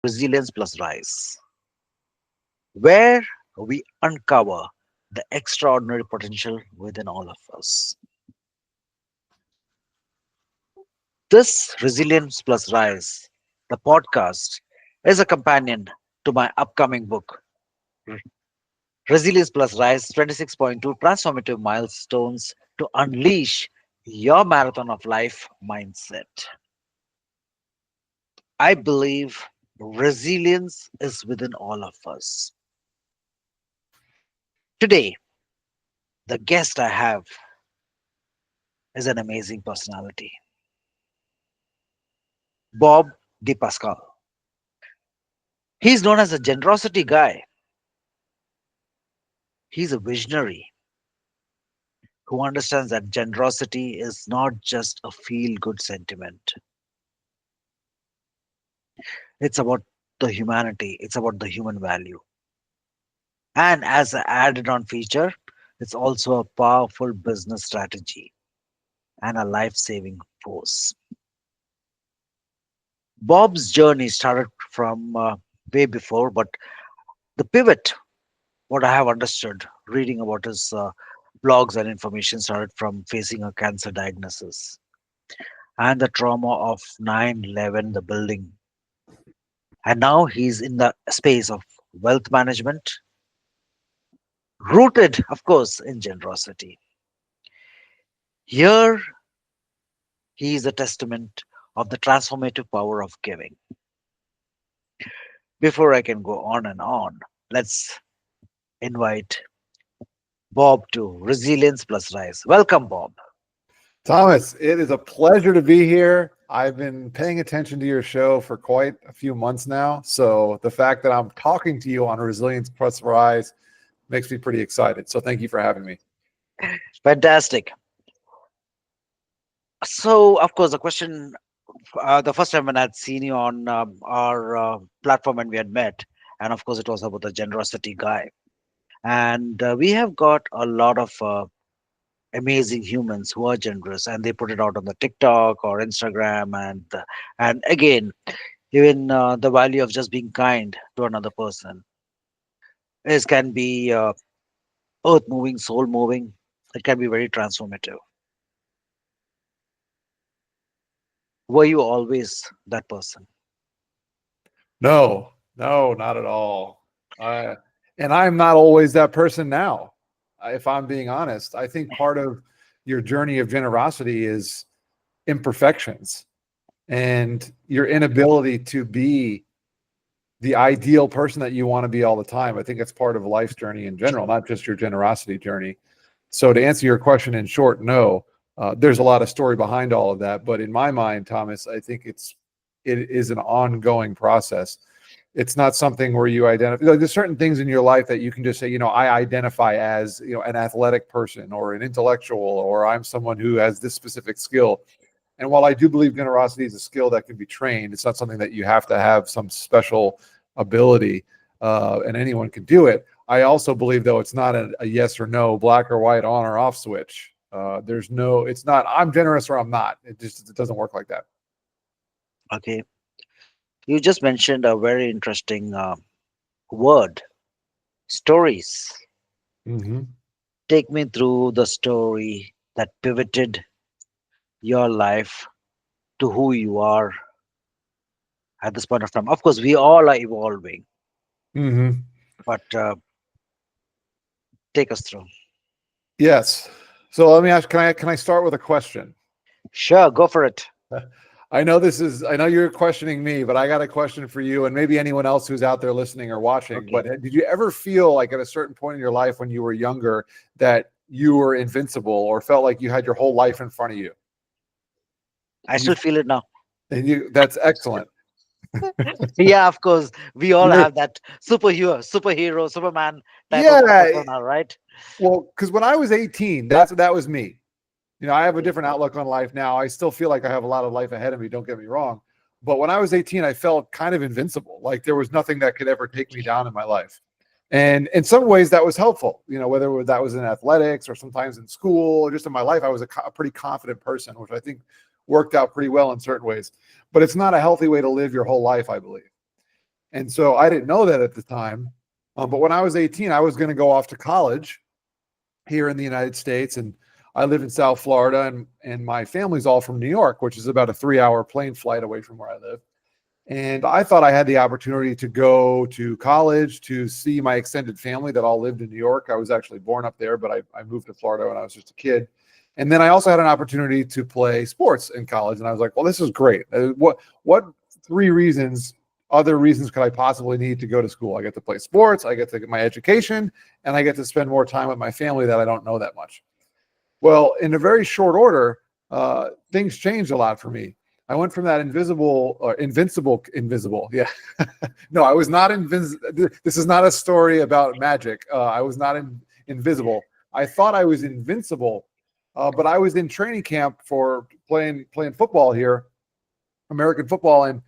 Resilience plus Rise, where we uncover the extraordinary potential within all of us. This Resilience plus Rise, the podcast, is a companion to my upcoming book, Resilience plus Rise 26.2 Transformative Milestones to Unleash Your Marathon of Life Mindset. I believe resilience is within all of us. Today, the guest I have is an amazing personality, Bob DePasquale. He's known as a generosity guy. He's a visionary who understands that generosity is not just a feel good sentiment. It's about the humanity, it's about the human value. And as an added on feature, it's also a powerful business strategy and a life saving force. Bob's journey started from way before, but the pivot, what I have understood reading about his blogs and information, started from facing a cancer diagnosis and the trauma of 9/11, the building. And now he's in the space of wealth management, rooted, of course, in generosity. Here, he is a testament of the transformative power of giving. Before I can go on and on, let's invite Bob to Resilience Plus Rise. Welcome, Bob. Thomas, it is a pleasure to be here. I've been paying attention to your show for quite a few months now. So the fact that I'm talking to you on Resilience Plus Rise makes me pretty excited. So thank you for having me. Fantastic. So, of course, the question, the first time when I had seen you on our platform and we had met, and of course, it was about the generosity guy. And we have got a lot of amazing humans who are generous, and they put it out on the TikTok or Instagram, and again, even the value of just being kind to another person is can be earth moving, soul moving. It can be very transformative. Were you always that person? No, not at all. And I'm not always that person now. If I'm being honest, I think part of your journey of generosity is imperfections and your inability to be the ideal person that you want to be all the time. I think it's part of life's journey in general, not just your generosity journey. So to answer your question in short, no, there's a lot of story behind all of that. But in my mind, Thomas, I think it is an ongoing process. It's not something where you identify, like, there's certain things in your life that you can just say, I identify as, an athletic person or an intellectual, or I'm someone who has this specific skill. And while I do believe generosity is a skill that can be trained, it's not something that you have to have some special ability, and anyone can do it. I also believe, though, it's not a yes or no, black or white, on or off switch. It's not, I'm generous or I'm not. It doesn't work like that. Okay. You just mentioned a very interesting word, stories. Mm-hmm. Take me through the story that pivoted your life to who you are at this point of time. Of course, we all are evolving, Mm-hmm. but take us through. Yes. So let me ask, can I start with a question? Sure, go for it. I know you're questioning me, but I got a question for you and maybe anyone else who's out there listening or watching. Okay. But did you ever feel like at a certain point in your life when you were younger that you were invincible or felt like you had your whole life in front of you? I still feel it now. That's excellent. Yeah, of course. We all You're- have that superhero, Superman type of yeah. persona, right? Well, because when I was 18, that was me. I have a different outlook on life now. I still feel like I have a lot of life ahead of me. Don't get me wrong. But when I was 18, I felt kind of invincible. Like there was nothing that could ever take me down in my life. And in some ways that was helpful, whether that was in athletics or sometimes in school or just in my life, I was a pretty confident person, which I think worked out pretty well in certain ways. But it's not a healthy way to live your whole life, I believe. And so I didn't know that at the time. But when I was 18, I was going to go off to college here in the United States. And I live in South Florida, and my family's all from New York, which is about a 3-hour plane flight away from where I live. And I thought I had the opportunity to go to college to see my extended family that all lived in New York. I was actually born up there, but I moved to Florida when I was just a kid. And then I also had an opportunity to play sports in college. And I was like, well, this is great. What other reasons could I possibly need to go to school? I get to play sports, I get to get my education, and I get to spend more time with my family that I don't know that much. Well, in a very short order, things changed a lot for me. I went from that invisible. Yeah. No, I was not invisible. This is not a story about magic. I was not invisible. I thought I was invincible, but I was in training camp for playing football here, American football. And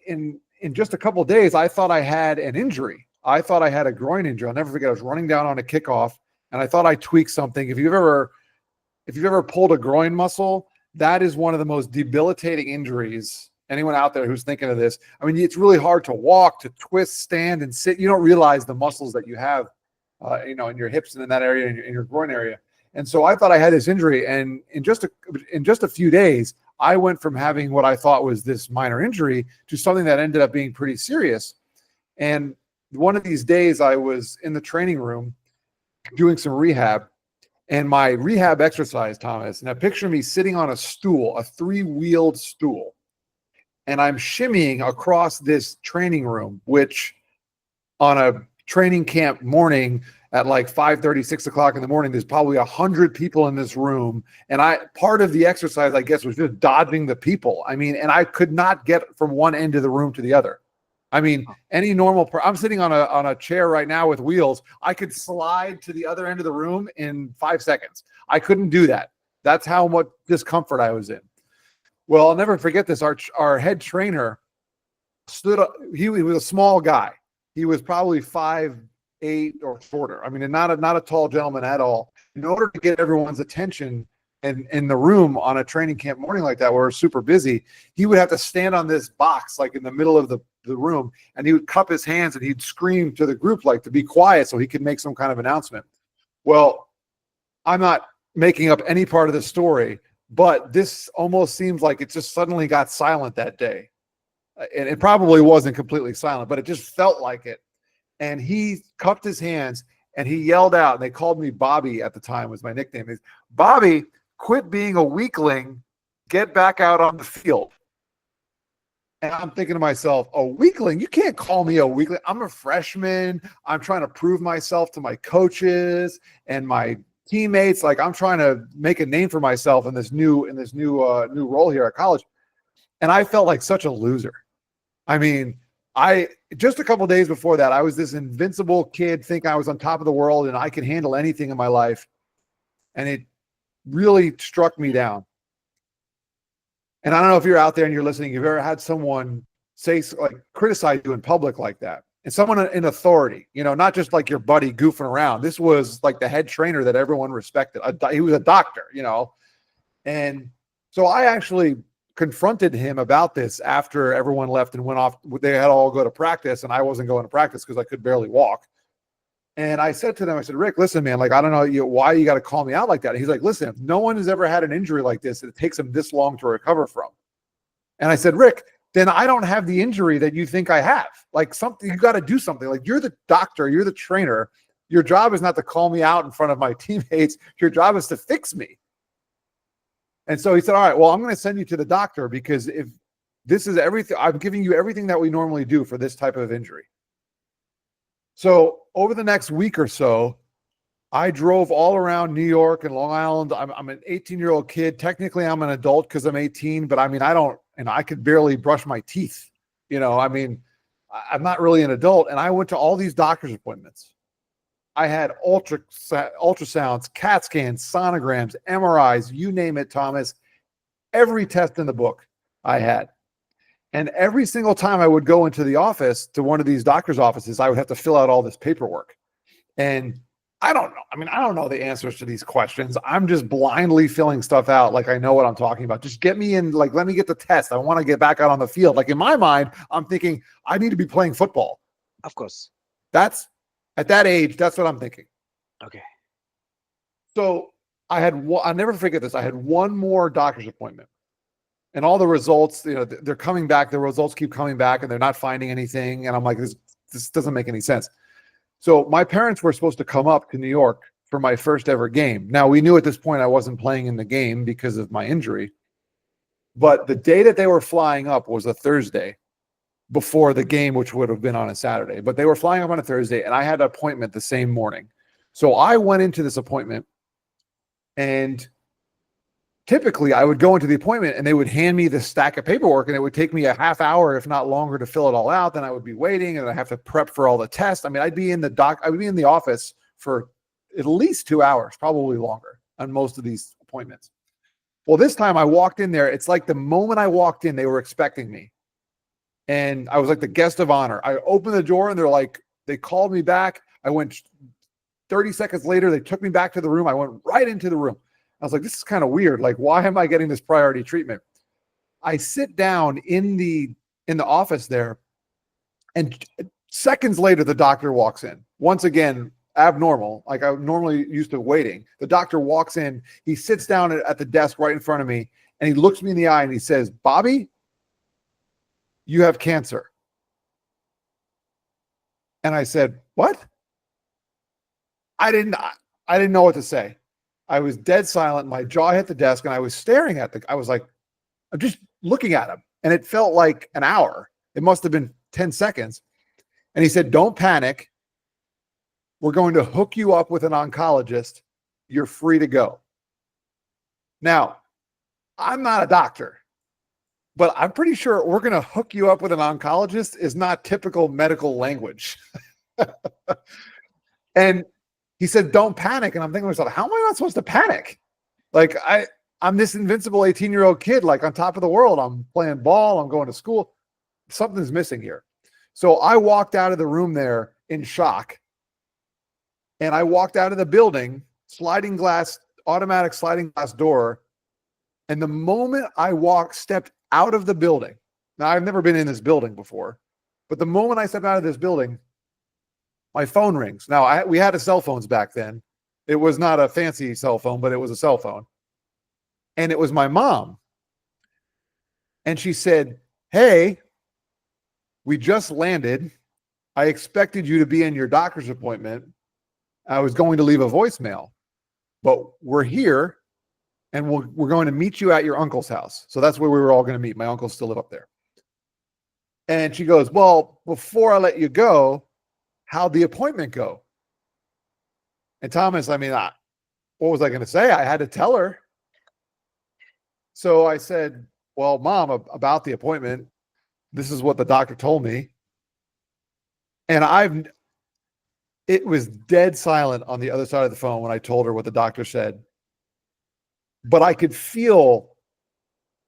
in just a couple of days, I thought I had an injury. I thought I had a groin injury. I'll never forget. I was running down on a kickoff, and I thought I tweaked something. If you've ever pulled a groin muscle, that is one of the most debilitating injuries. Anyone out there who's thinking of this, I mean, it's really hard to walk, to twist, stand, and sit. You don't realize the muscles that you have, in your hips and in that area, in your groin area. And so I thought I had this injury, and in just a few days, I went from having what I thought was this minor injury to something that ended up being pretty serious. And one of these days, I was in the training room doing some rehab. And my rehab exercise, Thomas, now picture me sitting on a stool, a 3-wheeled stool, and I'm shimmying across this training room, which on a training camp morning at like 5:30, 6 o'clock in the morning, there's probably 100 people in this room. And part of the exercise, I guess, was just dodging the people. I mean, and I could not get from one end of the room to the other. I mean, any normal I'm sitting on a chair right now with wheels. I could slide to the other end of the room in 5 seconds. I couldn't do that. That's how much discomfort I was in. Well, I'll never forget this. Our head trainer stood up. He was a small guy. He was probably 5'8" or shorter. I mean, not a tall gentleman at all. In order to get everyone's attention in the room on a training camp morning like that, where we're super busy, he would have to stand on this box like in the middle of the room, and he would cup his hands and he'd scream to the group like to be quiet so he could make some kind of announcement. Well, I'm not making up any part of the story, but this almost seems like it just suddenly got silent that day. And it probably wasn't completely silent, but it just felt like it. And he cupped his hands and he yelled out, and they called me Bobby at the time, was my nickname. Is Bobby, quit being a weakling, get back out on the field. And I'm thinking to myself, a weakling? You can't call me a weakling. I'm a freshman. I'm trying to prove myself to my coaches and my teammates. Like, I'm trying to make a name for myself in this new role here at college. And I felt like such a loser. I mean, just a couple of days before that, I was this invincible kid, thinking I was on top of the world and I could handle anything in my life. And it really struck me down. And I don't know if you're out there and you're listening, you've ever had someone criticize you in public like that. And someone in authority, not just like your buddy goofing around. This was like the head trainer that everyone respected. He was a doctor, And so I actually confronted him about this after everyone left and went off. They had all go to practice, and I wasn't going to practice because I could barely walk. And I said to them, I said, Rick, listen, man, like, I don't know why you got to call me out like that. And he's like, listen, if no one has ever had an injury like this, it takes them this long to recover from. And I said, Rick, then I don't have the injury that you think I have. Like, something, you got to do something. Like, you're the doctor, you're the trainer. Your job is not to call me out in front of my teammates. Your job is to fix me. And so he said, all right, well, I'm going to send you to the doctor, because if this is everything, I'm giving you everything that we normally do for this type of injury. So over the next week or so, I drove all around New York and Long Island. I'm an 18-year-old kid. Technically, I'm an adult because I'm 18, but I mean, I could barely brush my teeth. I'm not really an adult. And I went to all these doctor's appointments. I had ultrasounds, CAT scans, sonograms, MRIs, you name it, Thomas. Every test in the book I had. And every single time I would go into the office, to one of these doctor's offices, I would have to fill out all this paperwork. And I don't know. I mean, I don't know the answers to these questions. I'm just blindly filling stuff out like I know what I'm talking about. Just get me in, like, let me get the test. I want to get back out on the field. Like in my mind, I'm thinking I need to be playing football. Of course. That's at that age, that's what I'm thinking. Okay. So I'll never forget this. I had one more doctor's appointment and all the results, they're coming back. The results keep coming back and they're not finding anything. And I'm like, this doesn't make any sense. So my parents were supposed to come up to New York for my first ever game. Now we knew at this point I wasn't playing in the game because of my injury, but the day that they were flying up was a Thursday before the game, which would have been on a Saturday, but they were flying up on a Thursday and I had an appointment the same morning. So I went into this appointment and typically I would go into the appointment and they would hand me this stack of paperwork and it would take me a half hour, if not longer, to fill it all out. Then I would be waiting and I have to prep for all the tests. I mean, I'd be in the office for at least 2 hours, probably longer on most of these appointments. Well, this time I walked in there. It's like the moment I walked in, they were expecting me. And I was like the guest of honor. I opened the door and they called me back. I went 30 seconds later, they took me back to the room. I went right into the room. I was like, this is kind of weird. Like, why am I getting this priority treatment? I sit down in the office there, and seconds later, the doctor walks in. Once again, abnormal. Like I'm normally used to waiting. The doctor walks in. He sits down at the desk right in front of me, and he looks me in the eye and he says, "Bobby, you have cancer." And I said, "What?" I didn't know what to say. I was dead silent. My jaw hit the desk and I was staring at I was like, I'm just looking at him. And it felt like an hour. It must have been 10 seconds. And he said, "Don't panic. We're going to hook you up with an oncologist. You're free to go." Now, I'm not a doctor, but I'm pretty sure "we're going to hook you up with an oncologist" is not typical medical language. And he said, "Don't panic." And I'm thinking to myself, how am I not supposed to panic? Like I'm this invincible 18-year-old kid, like on top of the world. I'm playing ball. I'm going to school. Something's missing here. So I walked out of the room there in shock. And I walked out of the building, automatic sliding glass door. And the moment I stepped out of the building, now I've never been in this building before, but the moment I stepped out of this building, my phone rings. Now, we had cell phones back then. It was not a fancy cell phone, but it was a cell phone. And it was my mom. And she said, "Hey, we just landed. I expected you to be in your doctor's appointment. I was going to leave a voicemail, but we're here and we're going to meet you at your uncle's house." So that's where we were all going to meet. My uncles still live up there. And she goes, "Well, before I let you go, how'd the appointment go?" And Thomas, I mean, what was I going to say? I had to tell her. So I said, "Well, Mom, about the appointment, this is what the doctor told me." And it was dead silent on the other side of the phone when I told her what the doctor said. But I could feel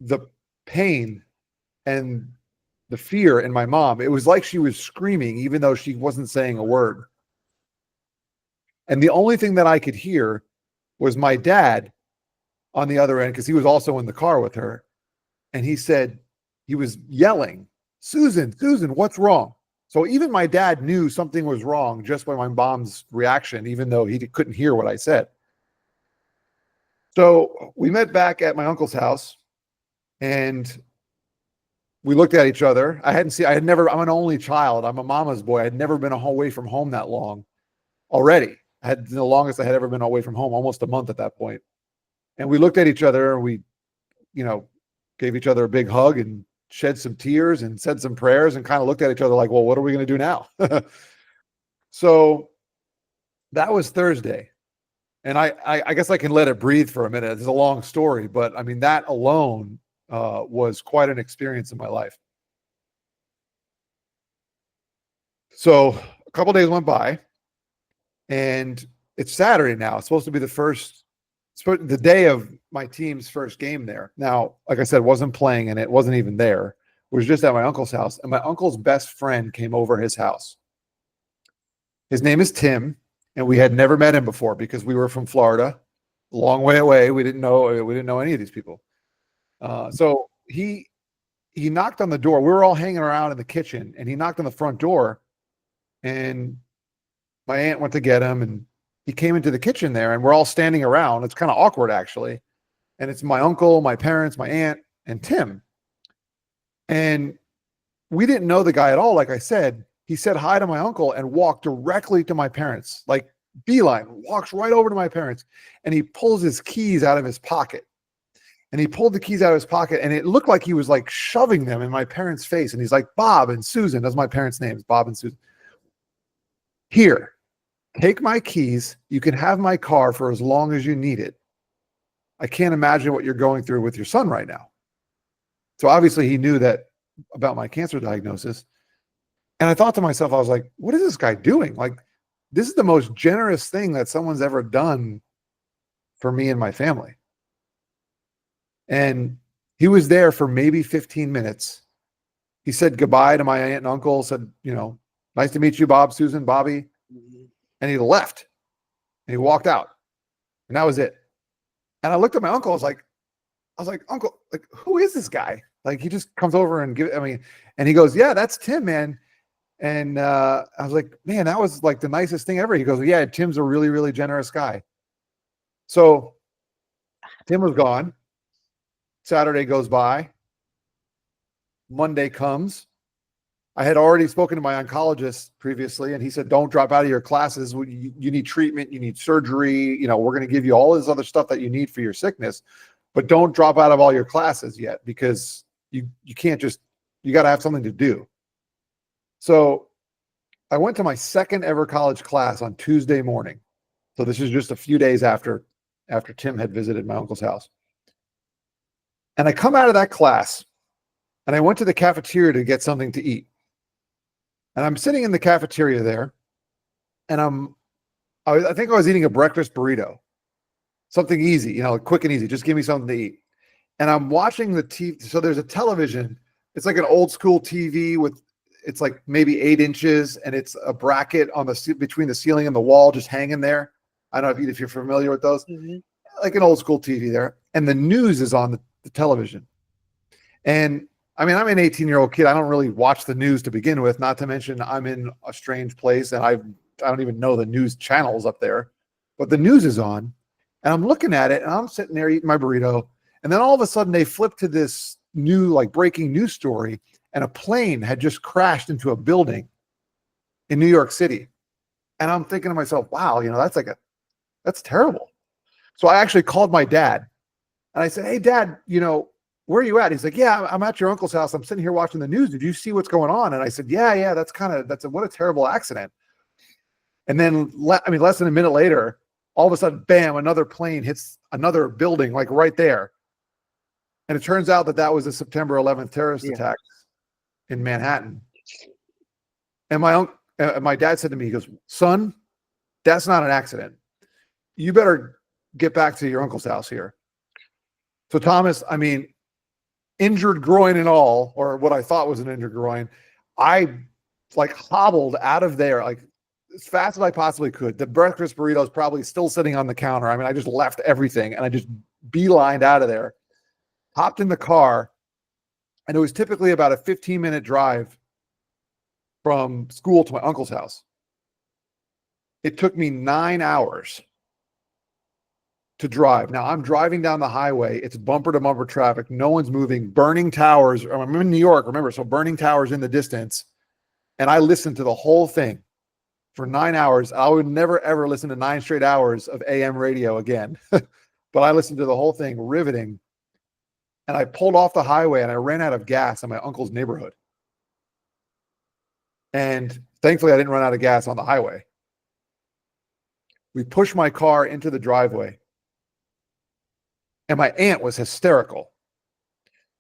the pain and the fear in my mom. It was like she was screaming, even though she wasn't saying a word. And the only thing that I could hear was my dad on the other end, because he was also in the car with her. And he was yelling, "Susan, Susan, what's wrong?" So even my dad knew something was wrong just by my mom's reaction, even though he couldn't hear what I said. So we met back at my uncle's house and we looked at each other. I'm an only child. I'm a mama's boy. I'd never been away from home that long already. I had the longest I had ever been away from home, almost a month at that point. And we looked at each other and we, gave each other a big hug and shed some tears and said some prayers and kind of looked at each other like, well, what are we going to do now? So that was Thursday. And I guess I can let it breathe for a minute. It's a long story, but I mean, that alone was quite an experience in my life. So a couple of days went by and it's Saturday now. It's supposed to be the day of my team's first game there. Now, like I said, wasn't playing in it, wasn't even there. It was just at my uncle's house. And my uncle's best friend came over his house. His name is Tim. and we had never met him before because we were from Florida, a long way away. We didn't know any of these people. So he knocked on the door. We were all hanging around in the kitchen, and he knocked on the front door, and my aunt went to get him, and he came into the kitchen there, and we're all standing around. It's kind of awkward, actually. And it's my uncle, my parents, my aunt, and Tim. And we didn't know the guy at all. Like I said, he said hi to my uncle and walked directly to my parents, like beeline, walks right over to my parents. And he pulls his keys out of his pocket. And he pulled the keys out of his pocket, and it looked like he was like shoving them in my parents' face. And he's like, Bob and Susan, that's my parents' names, Bob and Susan. Here, take my keys. You can have my car for as long as you need it. I can't imagine what you're going through with your son right now. So obviously he knew that about my cancer diagnosis. And I thought to myself, I was like, what is this guy doing? Like, this is the most generous thing that someone's ever done for me and my family. And he was there for maybe 15 minutes. He said goodbye to my aunt and uncle, said, nice to meet you, Bob, Susan, Bobby. And he left and he walked out, and that was it. And I looked at my uncle. I was like, Uncle, like, who is this guy? Like, he just comes over and and he goes, yeah, that's Tim, man. And I was like, man, that was like the nicest thing ever. He goes, yeah, Tim's a really, really generous guy. So Tim was gone. Saturday goes by. Monday comes. I had already spoken to my oncologist previously, and he said, don't drop out of your classes. You need treatment. You need surgery. We're going to give you all this other stuff that you need for your sickness, but don't drop out of all your classes yet, because you can't just, you got to have something to do. So I went to my second ever college class on Tuesday morning. So this is just a few days after Tim had visited my uncle's house. And I come out of that class, and I went to the cafeteria to get something to eat. And I'm sitting in the cafeteria there, and I think I was eating a breakfast burrito, something easy, quick and easy. Just give me something to eat. And I'm watching the TV. So there's a television. It's like an old school TV it's like maybe 8 inches, and it's a bracket on between the ceiling and the wall, just hanging there. I don't know if you're familiar with those, like an old school TV there. And the news is on the television. And I mean, I'm an 18-year-old kid. I don't really watch the news to begin with, not to mention I'm in a strange place, and I don't even know the news channels up there. But the news is on, and I'm looking at it, and I'm sitting there eating my burrito. And then all of a sudden they flip to this new, like, breaking news story, and a plane had just crashed into a building in New York City. And I'm thinking to myself, wow, that's terrible. So I actually called my dad, and I said, hey, Dad, where are you at? He's like, yeah, I'm at your uncle's house. I'm sitting here watching the news. Did you see what's going on? And I said, yeah, what a terrible accident. And then, less than a minute later, all of a sudden, bam, another plane hits another building, like right there. And it turns out that was a September 11th terrorist attack in Manhattan. And my dad said to me, he goes, son, that's not an accident. You better get back to your uncle's house here. So Thomas, injured groin and all, or what I thought was an injured groin, I hobbled out of there as fast as I possibly could. The breakfast burrito is probably still sitting on the counter. I just left everything, and I just beelined out of there, hopped in the car, and it was typically about a 15-minute drive from school to my uncle's house. It took me 9 hours to drive. Now I'm driving down the highway. It's bumper to bumper traffic. No one's moving. Burning towers. I'm in New York, remember? So burning towers in the distance. And I listened to the whole thing for 9 hours. I would never, ever listen to 9 straight hours of AM radio again. But I listened to the whole thing, riveting. And I pulled off the highway, and I ran out of gas in my uncle's neighborhood. And thankfully, I didn't run out of gas on the highway. We pushed my car into the driveway. And my aunt was hysterical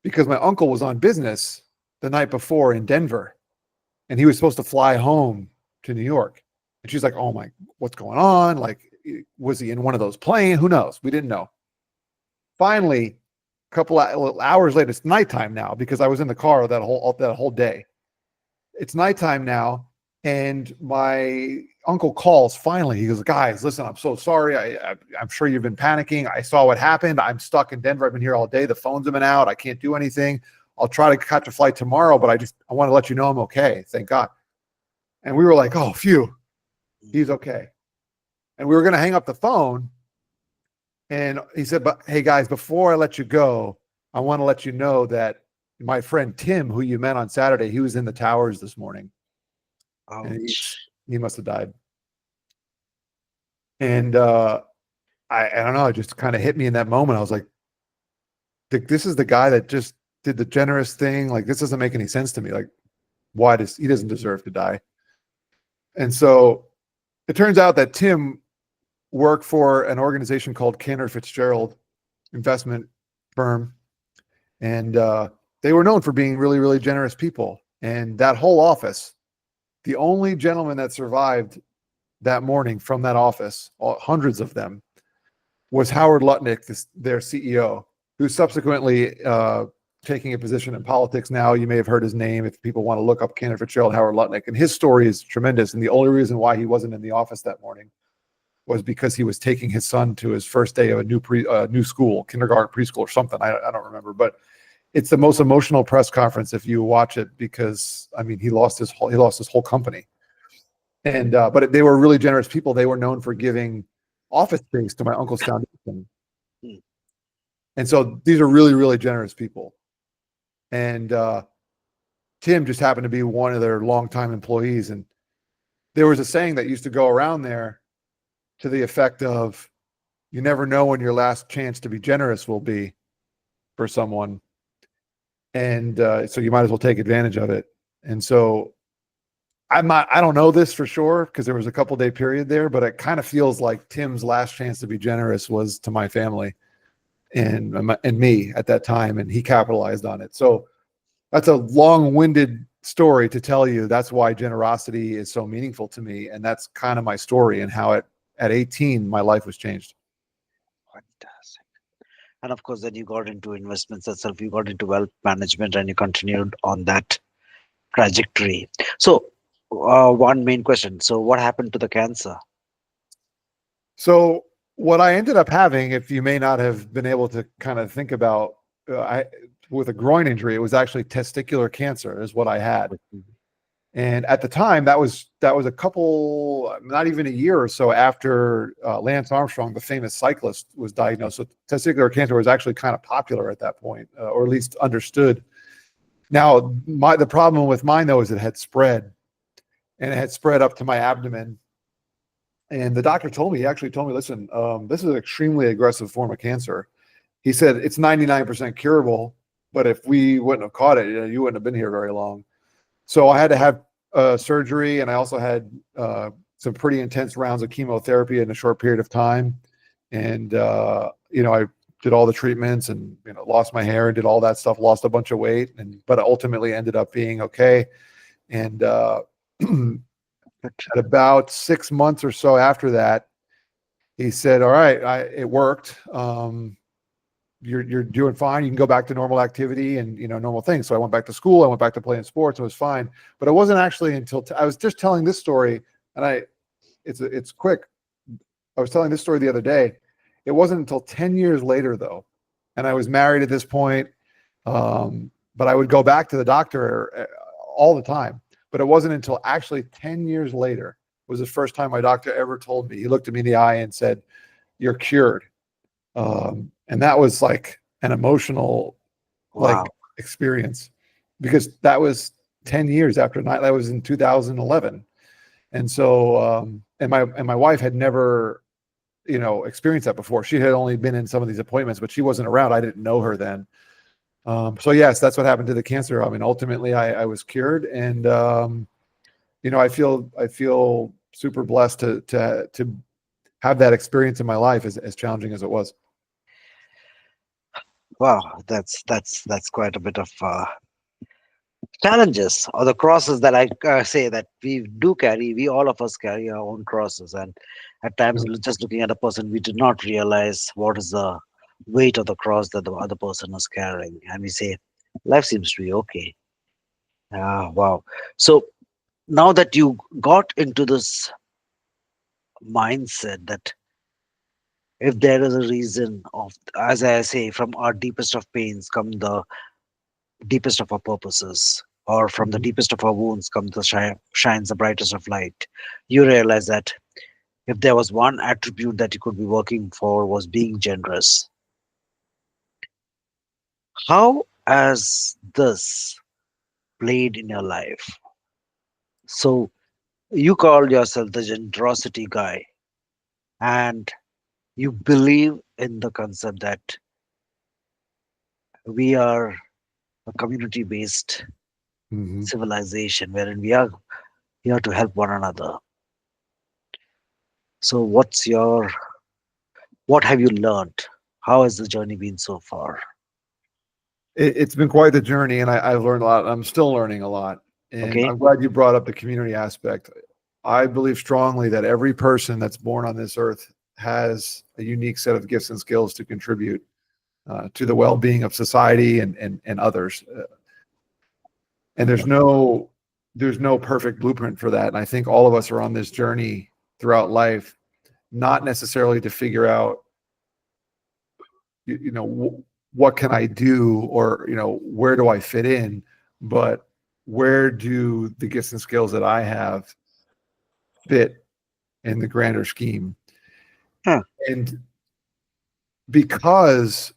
because my uncle was on business the night before in Denver, and he was supposed to fly home to New York. And she's like, oh my, what's going on? Like, was he in one of those planes? Who knows? We didn't know. Finally, a couple of hours later, it's nighttime now because I was in the car that whole day. It's nighttime now, And my uncle calls finally. He goes, guys, listen, I'm so sorry. I'm sure you've been panicking. I saw what happened. I'm stuck in Denver. I've been here all day. The phones have been out. I can't do anything. I'll try to catch a flight tomorrow, but I want to let you know I'm okay. Thank God. And we were like, oh, phew, he's okay. And we were going to hang up the phone. And he said, but hey, guys, before I let you go, I want to let you know that my friend Tim, who you met on Saturday, he was in the towers this morning. And Ouch. he must have died. And I don't know, it just kind of hit me in that moment. I was like, this is the guy that just did the generous thing. Like, this doesn't make any sense to me. Like, he doesn't deserve to die. And so it turns out that Tim worked for an organization called Cantor Fitzgerald investment firm. And they were known for being really, really generous people. And that whole office, the only gentleman that survived that morning from that office, hundreds of them, was Howard Lutnick, their CEO, who's subsequently taking a position in politics now. You may have heard his name if people want to look up Cantor Fitzgerald, Howard Lutnick. And his story is tremendous. And the only reason why he wasn't in the office that morning was because he was taking his son to his first day of a new school, kindergarten, preschool, or something. I don't remember, but it's the most emotional press conference if you watch it, because I mean, he lost his whole company. And but they were really generous people. They were known for giving office space to my uncle's foundation. Hmm. And so these are really, really generous people. And Tim just happened to be one of their longtime employees. And there was a saying that used to go around there to the effect of, you never know when your last chance to be generous will be for someone. And so you might as well take advantage of it. And so I don't know this for sure because there was a couple day period there, but it kind of feels like Tim's last chance to be generous was to my family and me at that time, and he capitalized on it. So that's a long-winded story to tell you. That's why generosity is so meaningful to me, and that's kind of my story and how at 18 my life was changed. Fantastic. And of course, then you got into investments itself, you got into wealth management, and you continued on that trajectory. So, one main question. So, what happened to the cancer? So what I ended up having, if you may not have been able to kind of think about, with a groin injury, it was actually testicular cancer is what I had. And at the time, that was a couple, not even a year or so after Lance Armstrong, the famous cyclist, was diagnosed. So testicular cancer was actually kind of popular at that point, or at least understood. Now, the problem with mine, though, is it had spread, and it had spread up to my abdomen. And the doctor he actually told me, listen, this is an extremely aggressive form of cancer. He said, it's 99% curable, but if we wouldn't have caught it, you wouldn't have been here very long. So I had to have surgery, and I also had some pretty intense rounds of chemotherapy in a short period of time. And, I did all the treatments and, lost my hair and did all that stuff, lost a bunch of weight, but ultimately ended up being okay. And at about 6 months or so after that, he said, all right, it worked. You're doing fine. You can go back to normal activity and, normal things. So I went back to school. I went back to playing sports. It was fine. But it wasn't actually until I was just telling this story, and it's quick. I was telling this story the other day. It wasn't until 10 years later, though, and I was married at this point. But I would go back to the doctor all the time. But it wasn't until actually 10 years later was the first time my doctor ever told me. He looked at me in the eye and said, "You're cured." And that was like an emotional Wow. experience, because that was 10 years after that was in 2011. And so and my wife had never experienced that before. She had only been in some of these appointments, but she wasn't around. I didn't know her then. So yes, that's what happened to the cancer. I mean, ultimately I was cured, and I feel super blessed to have that experience in my life, as challenging as it was. Wow, that's quite a bit of challenges or the crosses that I say that we do carry. We all of us carry our own crosses, and at times, just looking at a person, we do not realize what is the weight of the cross that the other person is carrying, and we say, "Life seems to be okay." Ah, wow. So Now that you got into this mindset that if there is a reason of, as I say, from our deepest of pains come the deepest of our purposes, or from the Mhm. deepest of our wounds come the shines the brightest of light, you realize that if there was one attribute that you could be working for was being generous. How has this played in your life? So you call yourself the generosity guy, and you believe in the concept that we are a community based Mhm. civilization wherein we are here to help one another. So what have you learned? How has the journey been so far? It's been quite the journey, and I've learned a lot. I'm still learning a lot, and Okay. I'm glad you brought up the community aspect. I believe strongly that every person that's born on this earth has a unique set of gifts and skills to contribute to the well-being of society and others. And there's no perfect blueprint for that. And I think all of us are on this journey throughout life, not necessarily to figure out, what can I do, or where do I fit in, but where do the gifts and skills that I have fit in the grander scheme. Huh. And because,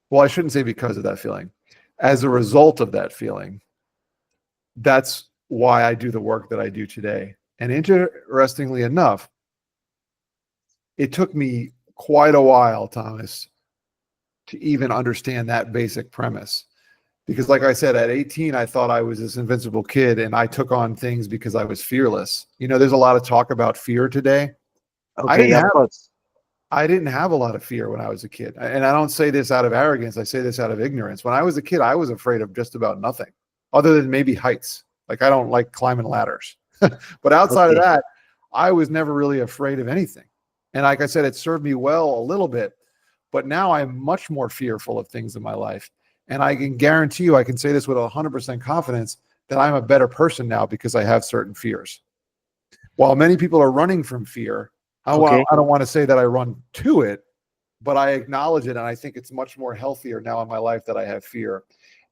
well, I shouldn't say because of that feeling, as a result of that feeling, that's why I do the work that I do today. And interestingly enough, it took me quite a while, Thomas, to even understand that basic premise. Because, like I said, at 18, I thought I was this invincible kid and I took on things because I was fearless. There's a lot of talk about fear today. I Okay, didn't yeah, of have course. I didn't have a lot of fear when I was a kid. And I don't say this out of arrogance. I say this out of ignorance. When I was a kid, I was afraid of just about nothing other than maybe heights. Like, I don't like climbing ladders. But outside of Okay. that, I was never really afraid of anything. And like I said, it served me well a little bit. But now I'm much more fearful of things in my life. And I can guarantee you, I can say this with 100% confidence, that I'm a better person now because I have certain fears. While many people are running from fear, Okay. I don't want to say that I run to it, but I acknowledge it. And I think it's much more healthier now in my life that I have fear.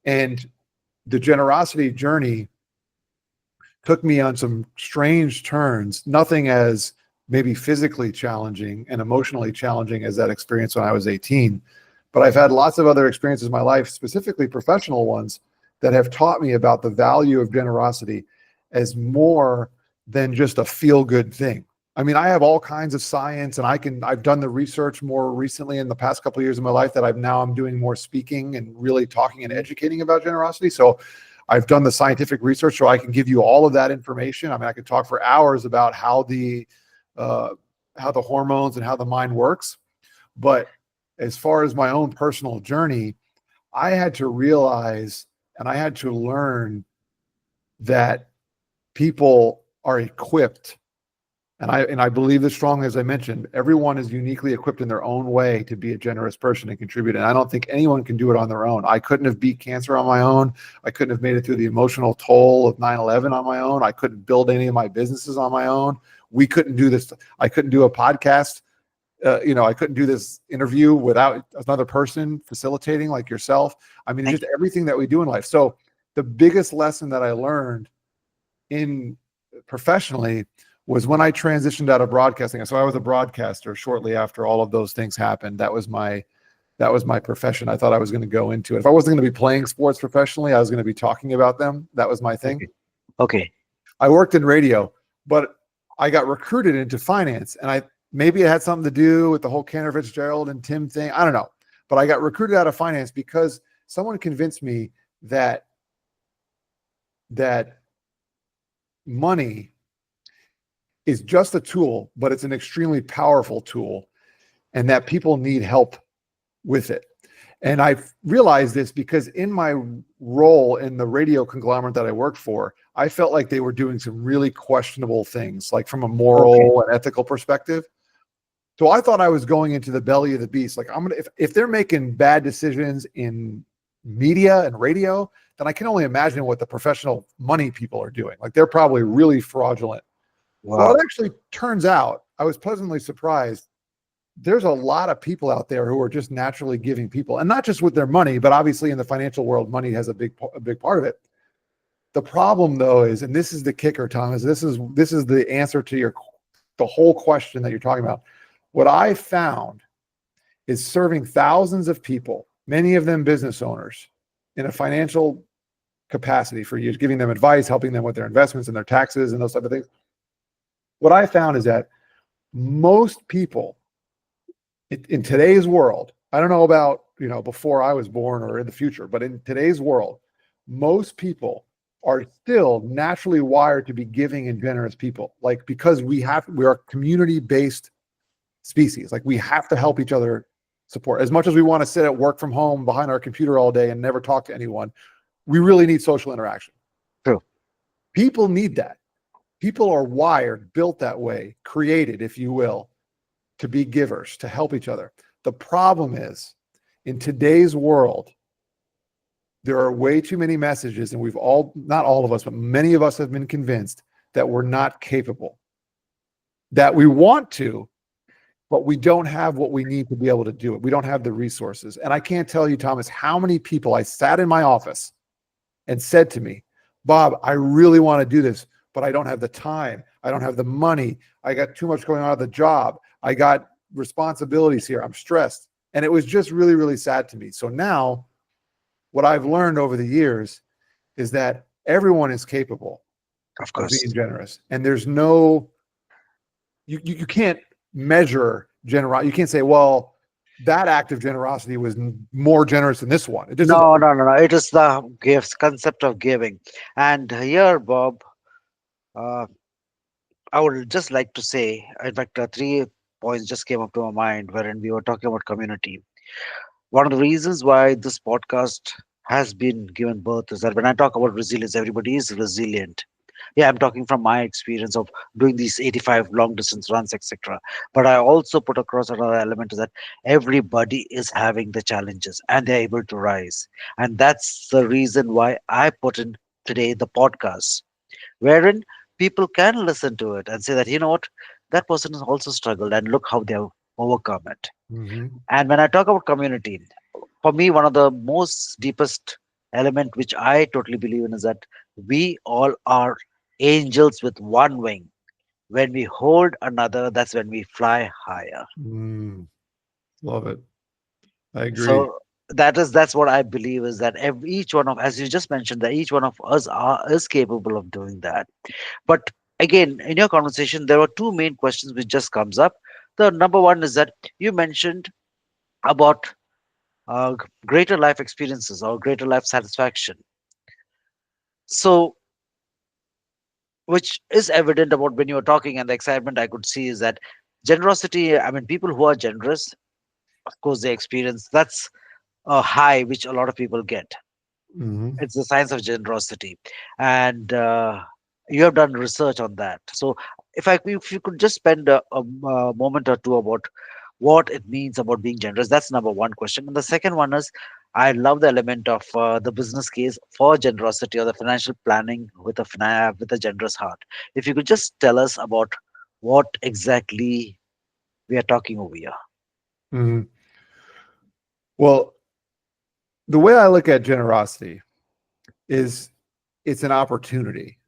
And the generosity journey took me on some strange turns, nothing as maybe physically challenging and emotionally challenging as that experience when I was 18. But I've had lots of other experiences in my life, specifically professional ones, that have taught me about the value of generosity as more than just a feel good thing. I mean, I have all kinds of science, and I've done the research more recently in the past couple of years of my life that I'm doing more speaking and really talking and educating about generosity. So I've done the scientific research, so I can give you all of that information. I mean, I could talk for hours about uh, how the hormones and how the mind works. But as far as my own personal journey, I had to realize and I had to learn that people are equipped, and I believe this strongly. As I mentioned, everyone is uniquely equipped in their own way to be a generous person and contribute. And I don't think anyone can do it on their own. I couldn't have beat cancer on my own. I couldn't have made it through the emotional toll of 9/11 on my own. I couldn't build any of my businesses on my own. We couldn't do this. I couldn't do a podcast. I couldn't do this interview without another person facilitating, like yourself. I mean, it's Thank just everything that we do in life. So the biggest lesson that I learned in professionally was when I transitioned out of broadcasting. So I was a broadcaster shortly after all of those things happened. That was my profession. I thought I was going to go into it. If I wasn't going to be playing sports professionally, I was going to be talking about them. That was my thing. Okay. Okay. I worked in radio, but I got recruited into finance, and maybe it had something to do with the whole Cantor Fitzgerald and Tim thing. I don't know, but I got recruited out of finance because someone convinced me that that money is just a tool, but it's an extremely powerful tool, and that people need help with it. And I realized this because in my role in the radio conglomerate that I worked for, I felt like they were doing some really questionable things, like from a Okay. moral and ethical perspective. So I thought I was going into the belly of the beast. Like, if they're making bad decisions in media and radio, then I can only imagine what the professional money people are doing. Like they're probably really fraudulent. Well, it Wow. actually turns out, I was pleasantly surprised. There's a lot of people out there who are just naturally giving people, and not just with their money, but obviously in the financial world, money has a big part of it. The problem though is, and this is the kicker, Thomas, this is the answer to the whole question that you're talking about. What I found is serving thousands of people, many of them business owners, in a financial capacity for years, giving them advice, helping them with their investments and their taxes and those type of things. What I found is that most people in today's world, I don't know about, before I was born or in the future, but in today's world, most people are still naturally wired to be giving and generous people. Like, because we are community-based species. Like, we have to help each other support. As much as we want to sit at work from home behind our computer all day and never talk to anyone, we really need social interaction. True. People need that. People are wired, built that way, created, if you will, to be givers, to help each other. The problem is, in today's world, there are way too many messages, and we've all, not all of us, but many of us have been convinced that we're not capable, that we want to, but we don't have what we need to be able to do it. We don't have the resources. And I can't tell you, Thomas, how many people I sat in my office and said to me, Bob, I really want to do this, but I don't have the time. I don't have the money. I got too much going on at the job. I got responsibilities here. I'm stressed. And it was just really, really sad to me. So now what I've learned over the years is that everyone is capable Of of course. being generous. And there's no, you can't measure generosity. You can't say, well, that act of generosity was more generous than this one. It just doesn't No, work. no, no, no. It is the gifts concept of giving. And here, Bob, uh, I would just like to say, in fact, 3 points just came up to my mind wherein we were talking about community. One of the reasons why this podcast has been given birth is that when I talk about resilience, everybody is resilient. Yeah, I'm talking from my experience of doing these 85 long distance runs, etc. But I also put across another element is that everybody is having the challenges and they're able to rise. And that's the reason why I put in today the podcast, wherein people can listen to it and say that, you know what, that person has also struggled and look how they have overcome it. Mhm. And when I talk about community, for me, one of the most deepest element which I totally believe in is that we all are angels with one wing. When we hold another, that's when we fly higher. Mm, love it. I agree. So that's what I believe is that each one of, as you just mentioned, that each one of us is capable of doing that. But again, in your conversation, there were two main questions which just comes up. The number one is that you mentioned about greater life experiences or greater life satisfaction. So, which is evident about when you were talking, and the excitement I could see is that generosity. I mean, people who are generous, of course, they experience that's a high which a lot of people get. Mhm. It's the science of generosity, and you have done research on that. So, if you could just spend a moment or two about what it means about being generous, that's number one question. And the second one is, I love the element of the business case for generosity or the financial planning with with a generous heart. If you could just tell us about what exactly we are talking over here. Mhm. Well, the way I look at generosity is it's an opportunity.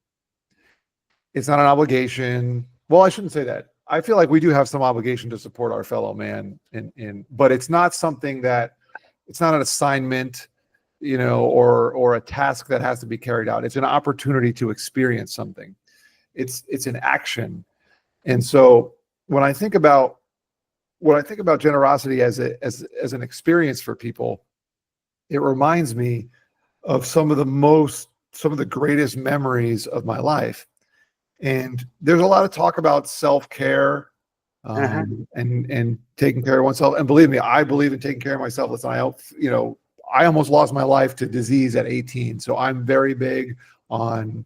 It's not an obligation. Well, I shouldn't say that. I feel like we do have some obligation to support our fellow man but it's not something that, it's not an assignment, or a task that has to be carried out. It's an opportunity to experience something. It's an action. And so when I think about generosity as an experience for people, it reminds me of some of the greatest memories of my life. And there's a lot of talk about self-care, Uh-huh. and taking care of oneself. And believe me, I believe in taking care of myself. Listen, I almost lost my life to disease at 18. So I'm very big on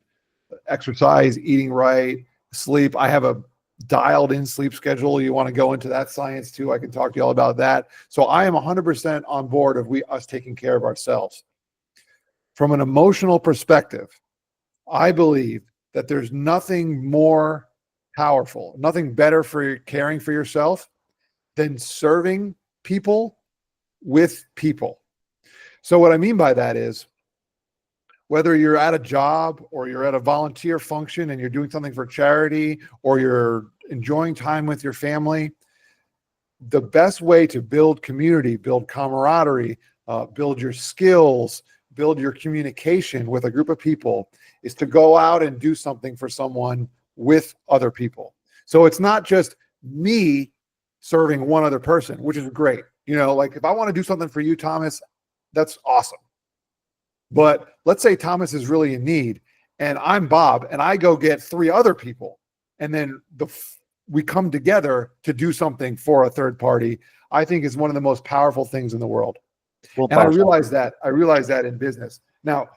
exercise, eating right, sleep. I have a dialed in sleep schedule. You want to go into that science too, I can talk to you all about that. So I am 100% on board of us taking care of ourselves. From an emotional perspective, I believe that there's nothing more powerful, nothing better for caring for yourself than serving people with people. So what I mean by that is, whether you're at a job or you're at a volunteer function and you're doing something for charity or you're enjoying time with your family, the best way to build community, build camaraderie, build your skills, build your communication with a group of people is to go out and do something for someone with other people. So it's not just me serving one other person, which is great. You know, like if I want to do something for you, Thomas, that's awesome. But let's say Thomas is really in need and I'm Bob and I go get 3 other people and then we come together to do something for a third party. I think is one of the most powerful things in the world. More And I powerful. realize that in business. Now,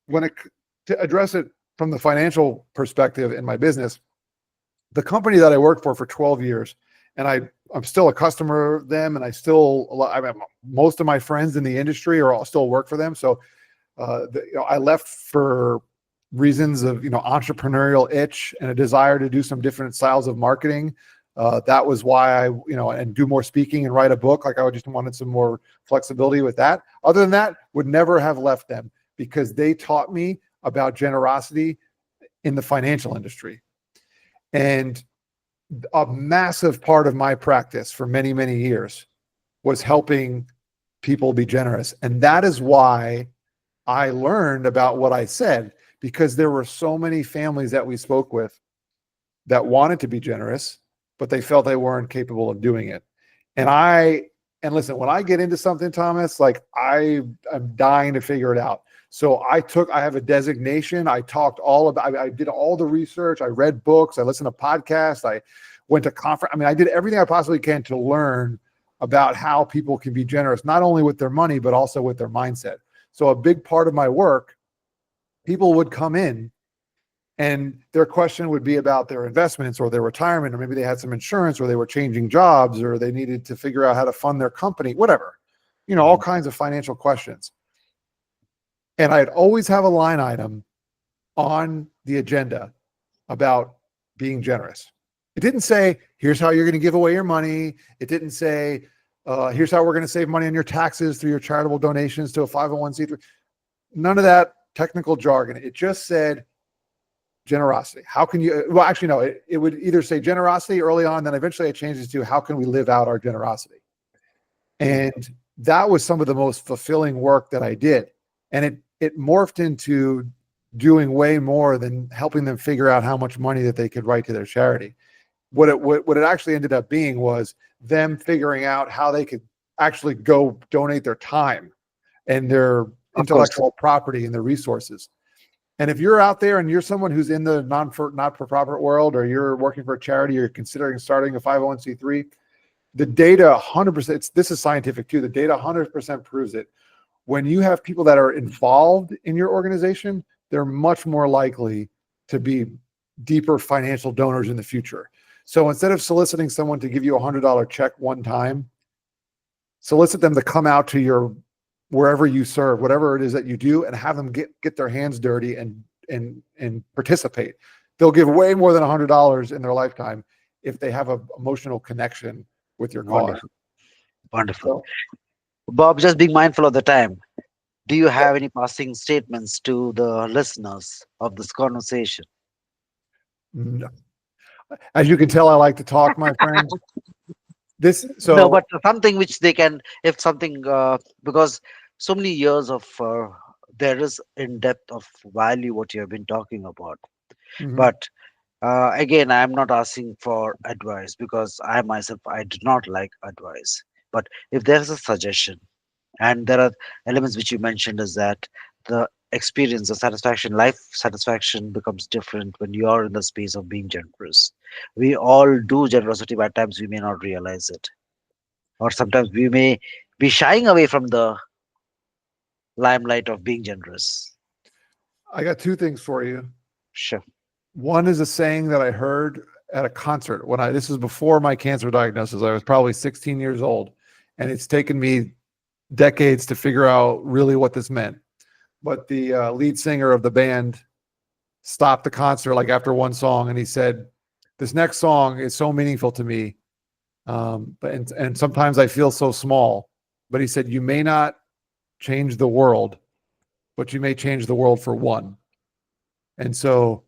to address it from the financial perspective in my business, the company that I worked for 12 years, and I'm still a customer of them, and most of my friends in the industry are all still work for them. So I left for reasons of entrepreneurial itch and a desire to do some different styles of marketing. That was why and do more speaking and write a book. Like I just wanted some more flexibility with that. Other than that, would never have left them because they taught me about generosity in the financial industry. And a massive part of my practice for many, many years was helping people be generous. And that is why I learned about what I said, because there were so many families that we spoke with that wanted to be generous, but they felt they weren't capable of doing it. And listen, when I get into something, Thomas, like I'm dying to figure it out. So I have a designation. I did all the research. I read books. I listened to podcasts. I went to conference. I mean, I did everything I possibly can to learn about how people can be generous, not only with their money, but also with their mindset. So a big part of my work, people would come in and their question would be about their investments or their retirement, or maybe they had some insurance or they were changing jobs or they needed to figure out how to fund their company, whatever, all kinds of financial questions. And I'd always have a line item on the agenda about being generous. It didn't say, here's how you're going to give away your money. It didn't say, here's how we're going to save money on your taxes through your charitable donations to a 501c3. None of that technical jargon. It just said generosity. How can you, well, actually, no, it would either say generosity early on, then eventually it changes to how can we live out our generosity? And that was some of the most fulfilling work that I did. And it morphed into doing way more than helping them figure out how much money that they could write to their charity. What it actually ended up being was them figuring out how they could actually go donate their time and their intellectual property and their resources. And if you're out there and you're someone who's in the not-for-profit world, or you're working for a charity, or you're considering starting a 501c3, the data 100%, this is scientific too, the data 100% proves it. When you have people that are involved in your organization, they're much more likely to be deeper financial donors in the future. So instead of soliciting someone to give you $100 check one time, solicit them to come out to your wherever you serve, whatever it is that you do, and have them get their hands dirty and participate. They'll give way more than $100 in their lifetime if they have an emotional connection with your cause. Wonderful. Wonderful. Bob, just being mindful of the time, do you have any passing statements to the listeners of this conversation? No. As you can tell, I like to talk, my friend. No, but something which they can, if something, because so many years of, there is in depth of value what you have been talking about. But again, I'm not asking for advice because I myself, I do not like advice. But if there's a suggestion, and there are elements which you mentioned, is that the experience, the satisfaction, life satisfaction becomes different when you are in the space of being generous. We all do generosity, but at times we may not realize it, or sometimes we may be shying away from the limelight of being generous. I got 2 things for you. Sure. One is a saying that I heard at a concert this was before my cancer diagnosis. I was probably 16 years old, and it's taken me decades to figure out really what this meant. but the lead singer of the band stopped the concert like after one song, and he said, "This next song is so meaningful to me, but and sometimes I feel so small." But he said, "You may not change the world, but you may change the world for one." And so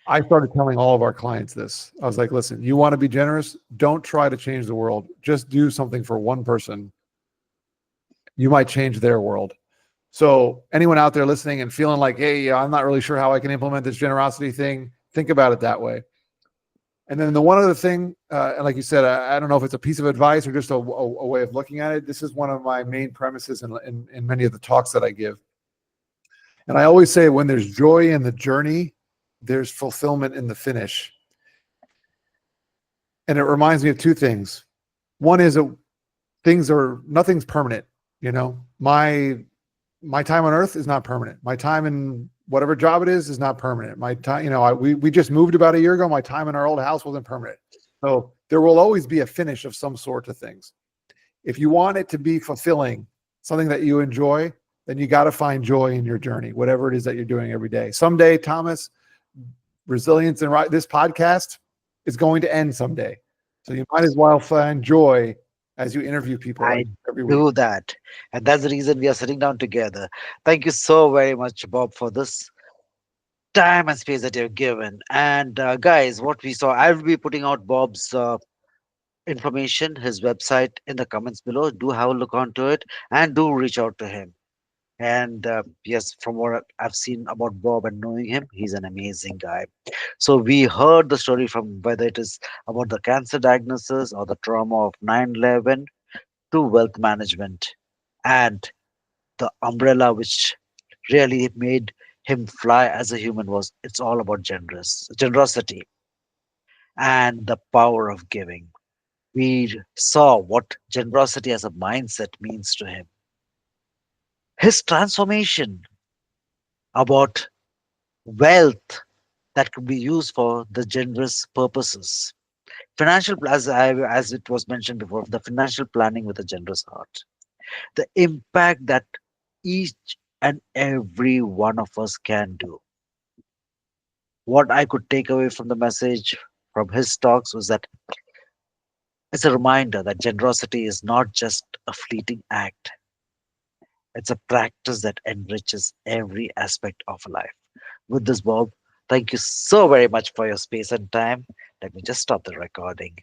I started telling all of our clients this. I was like, "Listen, you want to be generous? Don't try to change the world. Just do something for one person. You might change their world." So anyone out there listening and feeling like, hey, yeah, I'm not really sure how I can implement this generosity thing, think about it that way. And then the one other thing, and like you said, I don't know if it's a piece of advice or just a way of looking at it. This is one of my main premises in many of the talks that I give. And I always say when there's joy in the journey, there's fulfillment in the finish. And it reminds me of two things. One is that nothing's permanent. You know, my time on earth is not permanent. My time in whatever job it is not permanent. My time, we just moved about a year ago. My time in our old house wasn't permanent. So there will always be a finish of some sort to things. If you want it to be fulfilling, something that you enjoy, then you got to find joy in your journey, whatever it is that you're doing every day. Someday, Thomas, resilience and this podcast is going to end someday. So you might as well find joy as you interview people I every week. do that. And that's the reason we are sitting down together. Thank you so very much, Bob, for this time and space that you've given. And guys, what we saw, I'll be putting out Bob's information, his website in the comments below. Do have a look onto it and do reach out to him. And yes, from what I've seen about Bob and knowing him, he's an amazing guy. So we heard the story from whether it is about the cancer diagnosis or the trauma of 9/11 to wealth management and the umbrella which really made him fly as a human was it's all about generosity and the power of giving. We saw what generosity as a mindset means to him. His transformation about wealth that could be used for the generous purposes. As it was mentioned before, the financial planning with a generous heart. The impact that each and every one of us can do. What I could take away from the message from his talks was that it's a reminder that generosity is not just a fleeting act, it's a practice that enriches every aspect of life. With this, Bob, thank you so very much for your space and time. Let me just stop the recording.